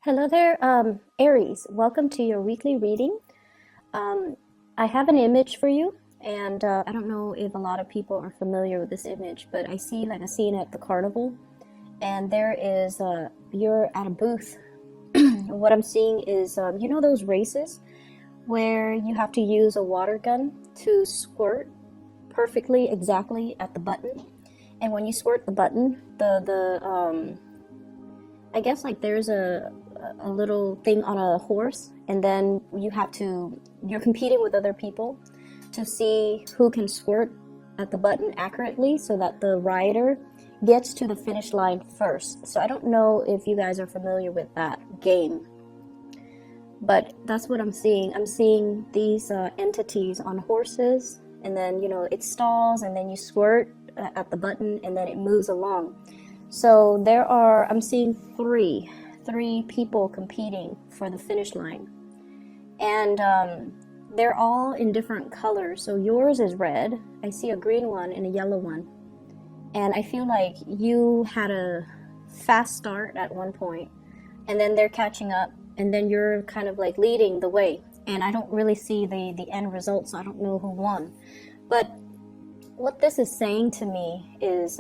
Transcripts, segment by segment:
Hello there, Aries. Welcome to your weekly reading. I have an image for you, and I don't know if a lot of people are familiar with this image, but I see like a scene at the carnival, and there is you're at a booth. What I'm seeing is those races where you have to use a water gun to squirt perfectly, exactly at the button, and when you squirt the button, the I guess like there's a little thing on a horse, and then you're competing with other people to see who can squirt at the button accurately so that the rider gets to the finish line first. So I don't know if you guys are familiar with that game, but that's what I'm seeing. I'm seeing these entities on horses, and then it stalls, and then you squirt at the button, and then it moves along. So I'm seeing three people competing for the finish line, and they're all in different colors. So yours is red. I see a green one and a yellow one, and I feel like you had a fast start at one point, and then they're catching up, and then you're kind of like leading the way. And I don't really see the end result, so I don't know who won. But what this is saying to me is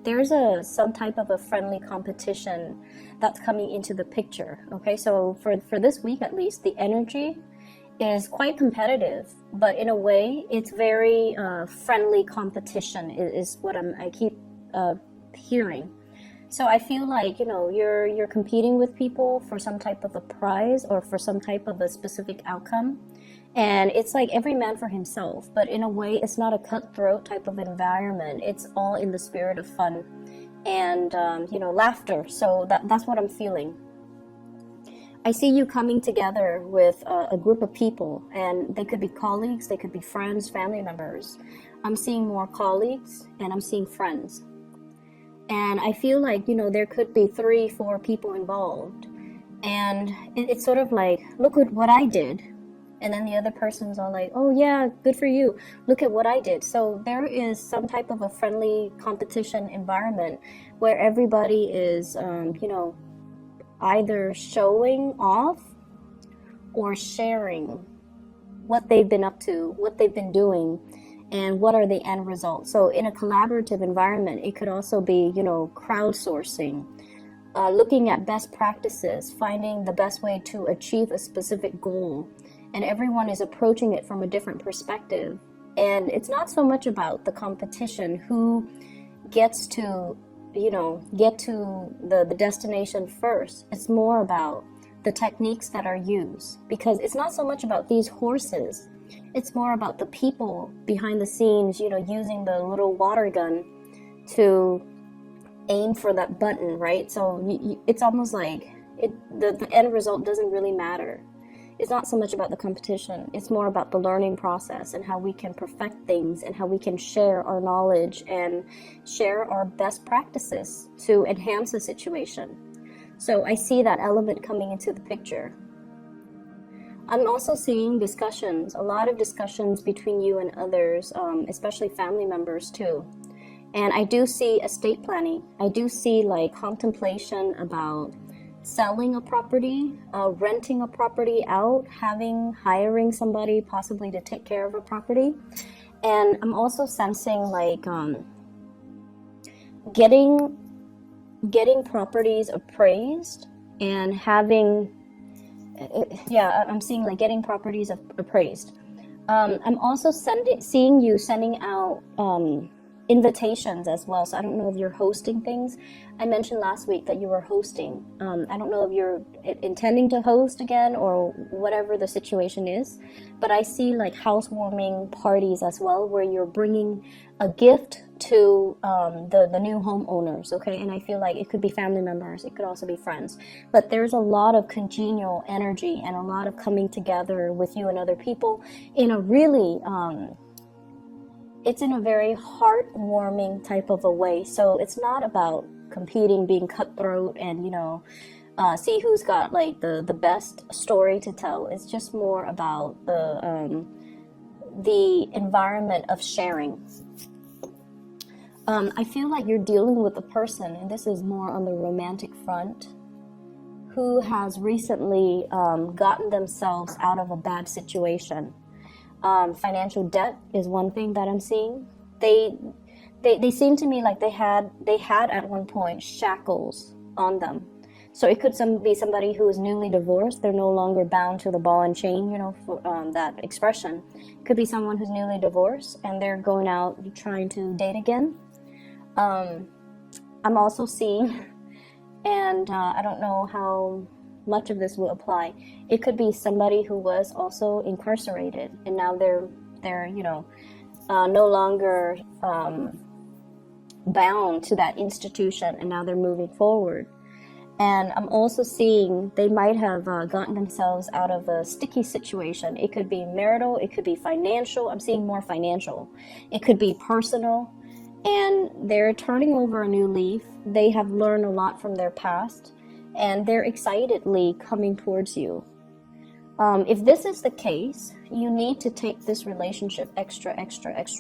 there's some type of a friendly competition that's coming into the picture. Okay, so for this week at least, the energy is quite competitive, but in a way it's very friendly competition is what I keep hearing. So I feel like you're competing with people for some type of a prize or for some type of a specific outcome. And it's like every man for himself, but in a way it's not a cutthroat type of environment. It's all in the spirit of fun and laughter. So that's what I'm feeling. I see you coming together with a group of people, and they could be colleagues, they could be friends, family members. I'm seeing more colleagues, and I'm seeing friends. And I feel like there could be 3-4 people involved, and it's sort of like, look at what I did. And then the other person's all like, oh yeah, good for you. Look at what I did. So there is some type of a friendly competition environment where everybody is, either showing off or sharing what they've been up to, what they've been doing, and what are the end results. So in a collaborative environment, it could also be, crowdsourcing, looking at best practices, finding the best way to achieve a specific goal. And everyone is approaching it from a different perspective. And it's not so much about the competition, who gets to, get to the destination first. It's more about the techniques that are used. Because it's not so much about these horses. It's more about the people behind the scenes, using the little water gun to aim for that button, right? So it's almost like the end result doesn't really matter. It's not so much about the competition. It's more about the learning process and how we can perfect things and how we can share our knowledge and share our best practices to enhance the situation. So I see that element coming into the picture. I'm also seeing discussions, a lot of discussions between you and others, especially family members too. And I do see estate planning. I do see like contemplation about selling a property, renting a property out, hiring somebody possibly to take care of a property. And I'm also sensing like getting properties appraised and I'm seeing like getting properties appraised. I'm also seeing you sending out invitations as well. So I don't know if you're hosting things. I mentioned last week that you were hosting. I don't know if you're intending to host again or whatever the situation is, but I see like housewarming parties as well, where you're bringing a gift to the new homeowners, okay? And I feel like it could be family members, it could also be friends, but there's a lot of congenial energy and a lot of coming together with you and other people in a really it's in a very heartwarming type of a way. So it's not about competing, being cutthroat, and see who's got like the best story to tell. It's just more about the environment of sharing. I feel like you're dealing with a person, and this is more on the romantic front, who has recently gotten themselves out of a bad situation. Financial debt is one thing that I'm seeing. They seem to me like they had at one point shackles on them. So it could be somebody who is newly divorced. They're no longer bound to the ball and chain, you know, for that expression. It could be someone who's newly divorced and they're going out trying to date again. I'm also seeing, and I don't know how much of this will apply. It could be somebody who was also incarcerated and now they're you know, no longer bound to that institution, and now they're moving forward. And I'm also seeing they might have gotten themselves out of a sticky situation. It could be marital, it could be financial. I'm seeing more financial. It could be personal. And they're turning over a new leaf. They have learned a lot from their past, and they're excitedly coming towards you. If this is the case, you need to take this relationship extra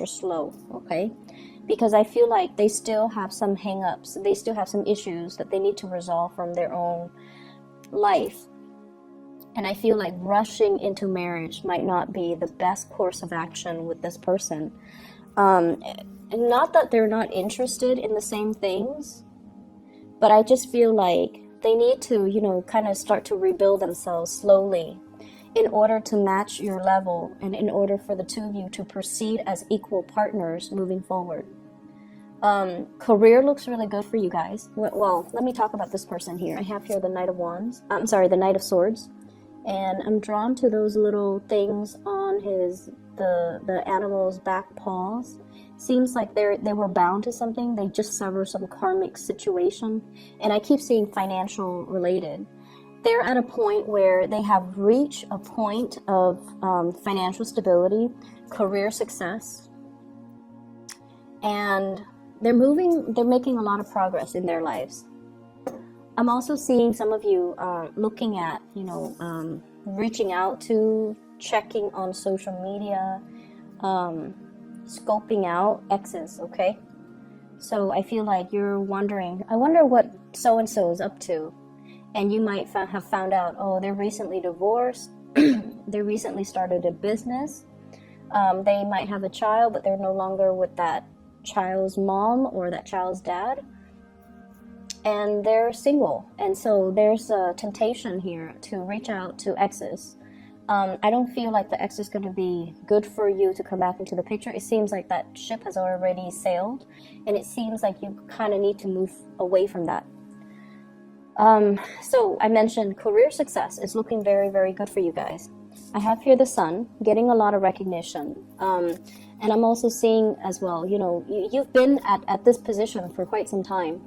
slow, okay? Because I feel like they still have some hang-ups. They still have some issues that they need to resolve from their own life. And I feel like rushing into marriage might not be the best course of action with this person. Not that they're not interested in the same things, but I just feel like they need to, you know, kind of start to rebuild themselves slowly in order to match your level and in order for the two of you to proceed as equal partners moving forward. Career looks really good for you guys. Well, let me talk about this person here. I have here the Knight of Wands. I'm sorry, the Knight of Swords. And I'm drawn to those little things on the animal's back paws. Seems like they were bound to something. They just severed some karmic situation. And I keep seeing financial related. They're at a point where they have reached a point of financial stability, career success, and they're making a lot of progress in their lives. I'm also seeing some of you looking at, you know, reaching out to, checking on social media, scoping out exes, okay? So I feel like you're wondering, I wonder what so-and-so is up to. And you might have found out, oh, they're recently divorced, they recently started a business, they might have a child, but they're no longer with that child's mom or that child's dad, and they're single. And so there's a temptation here to reach out to exes. I don't feel like the ex is going to be good for you to come back into the picture. It seems like that ship has already sailed, and it seems like you kind of need to move away from that. So I mentioned career success is looking very, very good for you guys. I have here the Sun getting a lot of recognition. And I'm also seeing as well, you know, you've been at this position for quite some time.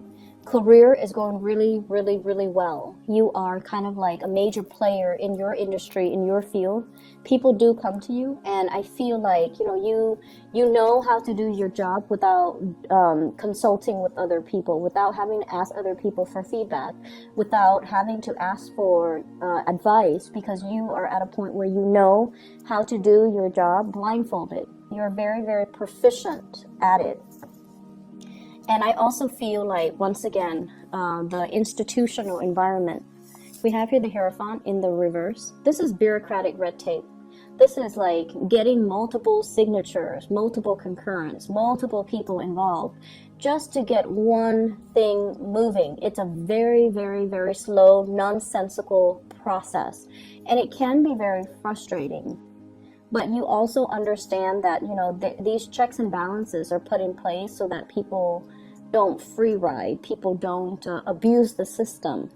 Career is going really, really, really well. You are kind of like a major player in your industry, in your field. People do come to you, and I feel like, you know how to do your job without consulting with other people, without having to ask other people for feedback, without having to ask for advice, because you are at a point where you know how to do your job blindfolded. You're very, very proficient at it. And I also feel like, once again, the institutional environment. We have here the Hierophant in the reverse. This is bureaucratic red tape. This is like getting multiple signatures, multiple concurrence, multiple people involved, just to get one thing moving. It's a very, very, very slow, nonsensical process. And it can be very frustrating. But you also understand that, you know, these checks and balances are put in place so that people don't free ride, people don't abuse the system.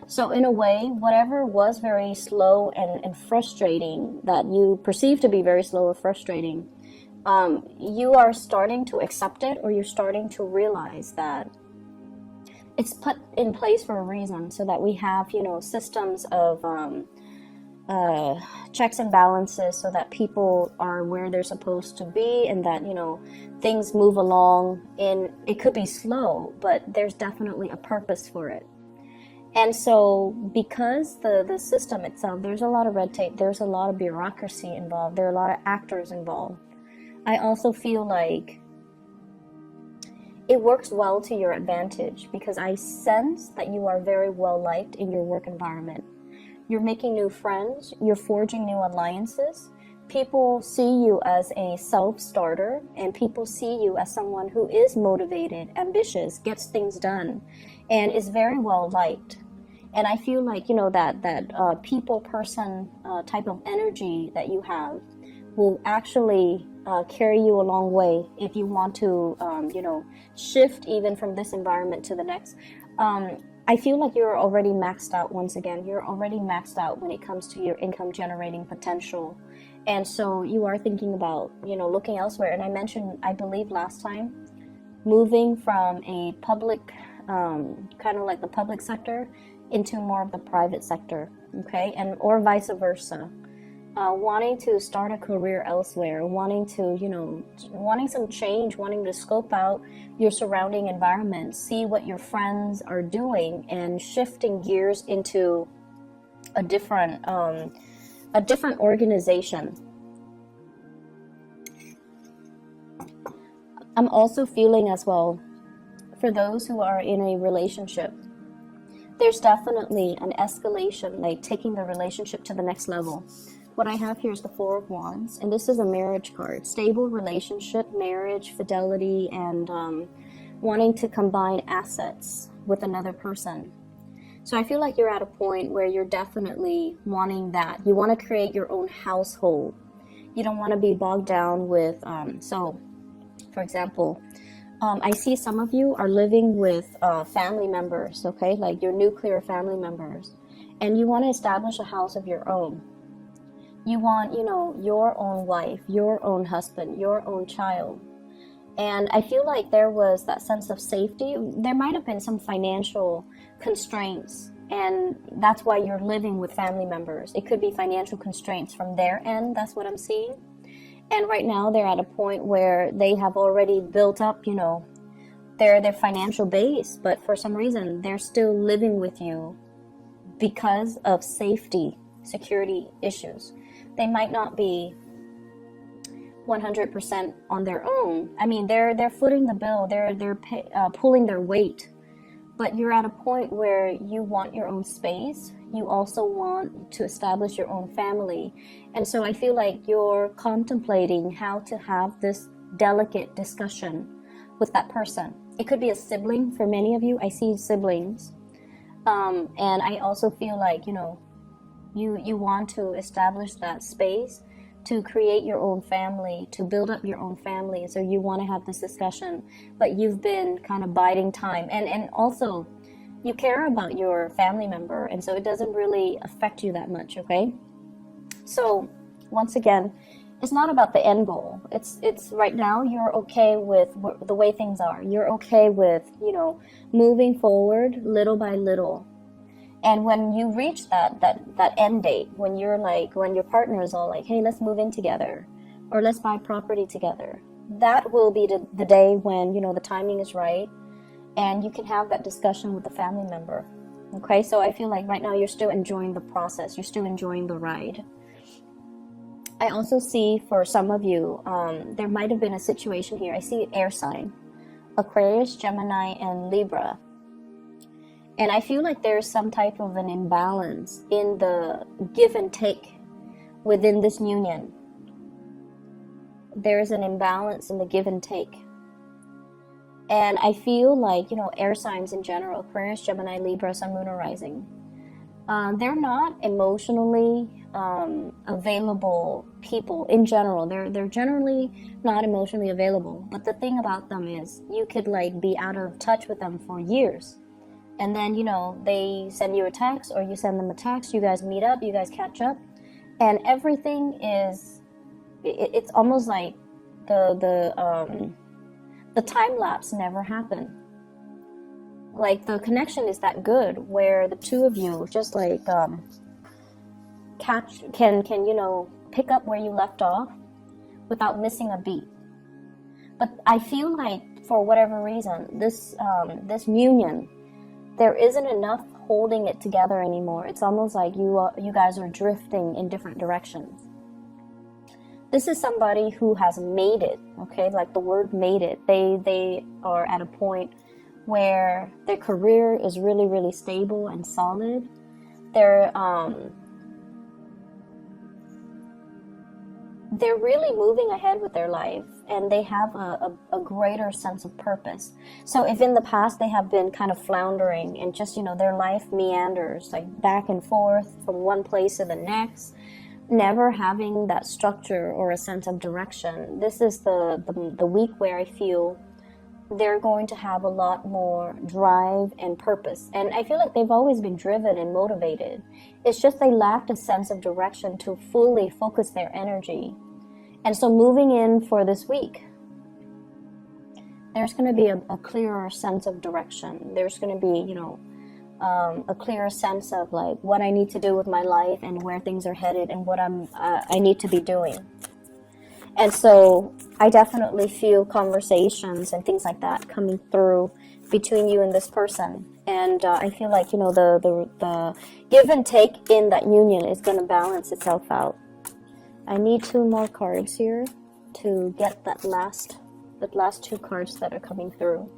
So in a way, whatever was very slow and frustrating, that you perceive to be very slow or frustrating, you are starting to accept it, or you're starting to realize that it's put in place for a reason, so that we have, you know, systems of checks and balances, so that people are where they're supposed to be, and that, you know, things move along. And it could be slow, but there's definitely a purpose for it. And so because the system itself, there's a lot of red tape, there's a lot of bureaucracy involved, there are a lot of actors involved. I also feel like it works well to your advantage, because I sense that you are very well liked in your work environment. You're making new friends, you're forging new alliances. People see you as a self-starter, and people see you as someone who is motivated, ambitious, gets things done, and is very well liked. And I feel like, that people person type of energy that you have will actually carry you a long way if you want to, shift even from this environment to the next. I feel like you're already maxed out once again. You're already maxed out when it comes to your income generating potential. And so you are thinking about, looking elsewhere. And I mentioned, I believe last time, moving from a public, kind of like the public sector into more of the private sector, okay? And or vice versa. Wanting to start a career elsewhere, wanting some change, wanting to scope out your surrounding environment, see what your friends are doing, and shifting gears into a different organization. I'm also feeling as well, for those who are in a relationship, there's definitely an escalation, like taking the relationship to the next level. What I have here is the Four of Wands, and this is a marriage card. Stable relationship, marriage, fidelity, and wanting to combine assets with another person. So I feel like you're at a point where you're definitely wanting that. You want to create your own household. You don't want to be bogged down with, for example, I see some of you are living with family members, okay, like your nuclear family members, and you want to establish a house of your own. You want, your own wife, your own husband, your own child. And I feel like there was that sense of safety. There might have been some financial constraints, and that's why you're living with family members. It could be financial constraints from their end. That's what I'm seeing. And right now they're at a point where they have already built up, their financial base, but for some reason they're still living with you because of security issues. They might not be 100% on their own. I mean, they're footing the bill. They're pulling their weight. But you're at a point where you want your own space. You also want to establish your own family. And so I feel like you're contemplating how to have this delicate discussion with that person. It could be a sibling for many of you. I see siblings. And I also feel like, you want to establish that space to create your own family, to build up your own family. So you want to have this discussion, but you've been kind of biding time. And also, you care about your family member, and so it doesn't really affect you that much, okay? So, once again, it's not about the end goal. It's right now you're okay with the way things are. You're okay with, moving forward little by little. And when you reach that end date, when your partner is all like, hey, let's move in together, or let's buy property together, that will be the day when, the timing is right, and you can have that discussion with the family member. Okay, so I feel like right now you're still enjoying the process. You're still enjoying the ride. I also see for some of you, there might have been a situation here. I see air sign, Aquarius, Gemini, and Libra. And I feel like there's some type of an imbalance in the give and take within this union. There's an imbalance in the give and take. And I feel like, air signs in general, Aquarius, Gemini, Libra, Sun, Moon, or Rising, they're not emotionally available people in general. They're generally not emotionally available. But the thing about them is you could be out of touch with them for years. And then, they send you a text, or you send them a text, you guys meet up, you guys catch up, and everything is, it's almost like the time lapse never happened. Like, the connection is that good, where the two of you just can pick up where you left off without missing a beat. But I feel like, for whatever reason, this union, there isn't enough holding it together anymore. It's almost like you guys are drifting in different directions. This is somebody who has made it, okay? Like the word made it. They are at a point where their career is really, really stable and solid. They're really moving ahead with their life, and they have a greater sense of purpose. So if in the past they have been kind of floundering and just, their life meanders like back and forth from one place to the next, never having that structure or a sense of direction, this is the week where I feel they're going to have a lot more drive and purpose. And I feel like they've always been driven and motivated. It's just they lacked a sense of direction to fully focus their energy. And so moving in for this week, there's going to be a clearer sense of direction. There's going to be, a clearer sense of like what I need to do with my life and where things are headed and what I need to be doing. And so I definitely feel conversations and things like that coming through between you and this person. And I feel like, the give and take in that union is going to balance itself out. I need 2 more cards here to get that last 2 cards that are coming through.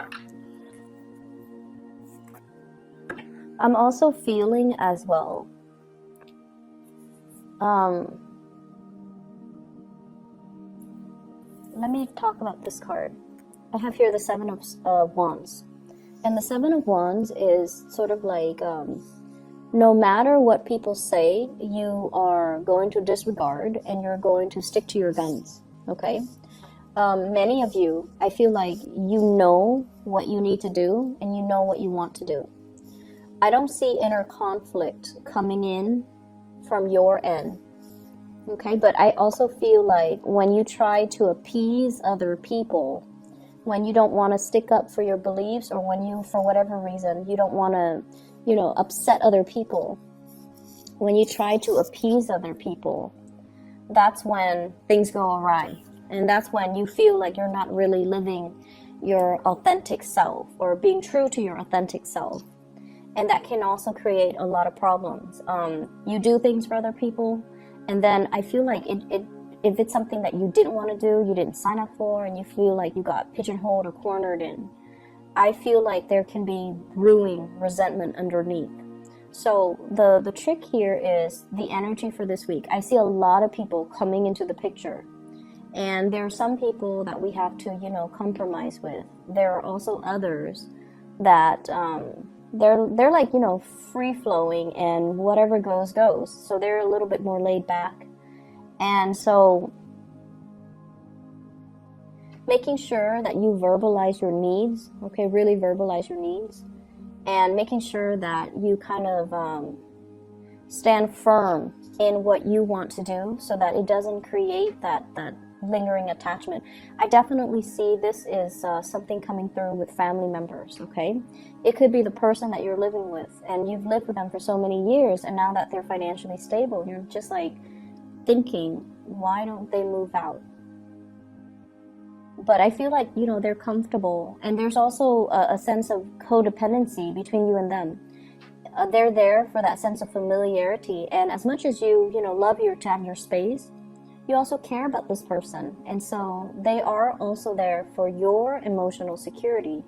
I'm also feeling as well, let me talk about this card. I have here the 7 of Wands. And the 7 of Wands is sort of like, no matter what people say, you are going to disregard and you're going to stick to your guns, okay? Many of you, I feel like you know what you need to do and you know what you want to do. I don't see inner conflict coming in from your end. Okay, but I also feel like when you try to appease other people, when you don't want to stick up for your beliefs, or when you, for whatever reason, you don't want to, upset other people, when you try to appease other people, that's when things go awry. And that's when you feel like you're not really living your authentic self or being true to your authentic self. And that can also create a lot of problems. You do things for other people, and then I feel like if it's something that you didn't want to do, you didn't sign up for, and you feel like you got pigeonholed or cornered in, I feel like there can be brewing resentment underneath. So the trick here is the energy for this week. I see a lot of people coming into the picture, and there are some people that we have to, compromise with. There are also others that they're like, free flowing, and whatever goes goes. So they're a little bit more laid back. And so making sure that you verbalize your needs, okay, really verbalize your needs, and making sure that you kind of stand firm in what you want to do so that it doesn't create that lingering attachment. I definitely see this is something coming through with family members, okay? It could be the person that you're living with, and you've lived with them for so many years, and now that they're financially stable, you're just like thinking, why don't they move out? But I feel like, they're comfortable, and there's also a sense of codependency between you and them. They're there for that sense of familiarity, and as much as you, love to have your space, you also care about this person, and so they are also there for your emotional security.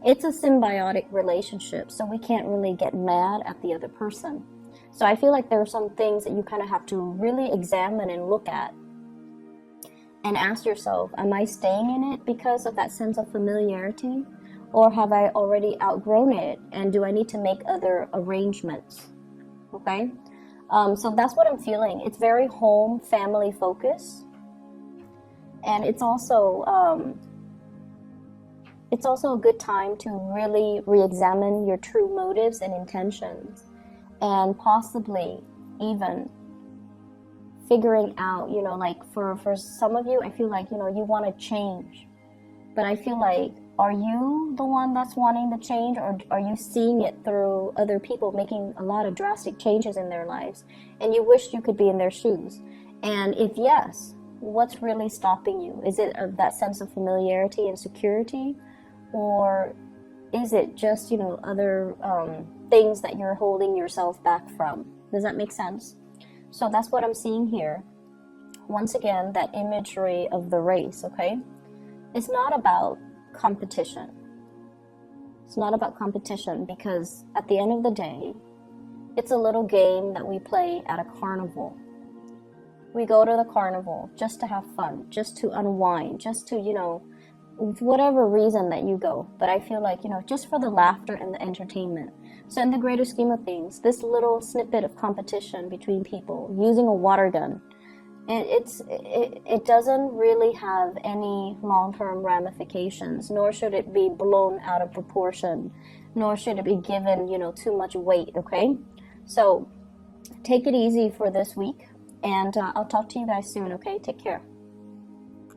It's a symbiotic relationship, so we can't really get mad at the other person. So I feel like there are some things that you kind of have to really examine and look at and ask yourself, am I staying in it because of that sense of familiarity, or have I already outgrown it, and do I need to make other arrangements? Okay? So that's what I'm feeling. It's very home, family focused. And it's also a good time to really re-examine your true motives and intentions, and possibly even figuring out, like for some of you, I feel like, you want to change. But I feel like, are you the one that's wanting the change, or are you seeing it through other people making a lot of drastic changes in their lives, and you wish you could be in their shoes? And if yes, what's really stopping you? Is it that sense of familiarity and security, or is it just, other things that you're holding yourself back from? Does that make sense? So that's what I'm seeing here. once again, that imagery of the race, okay? It's not about competition. It's not about competition, because at the end of the day, it's a little game that we play at a carnival. We go to the carnival just to have fun, just to unwind, just to, whatever reason that you go. But I feel like, just for the laughter and the entertainment. So in the greater scheme of things, this little snippet of competition between people using a water gun, it doesn't really have any long-term ramifications, nor should it be blown out of proportion, nor should it be given, too much weight, okay? So take it easy for this week, and I'll talk to you guys soon, okay? Take care.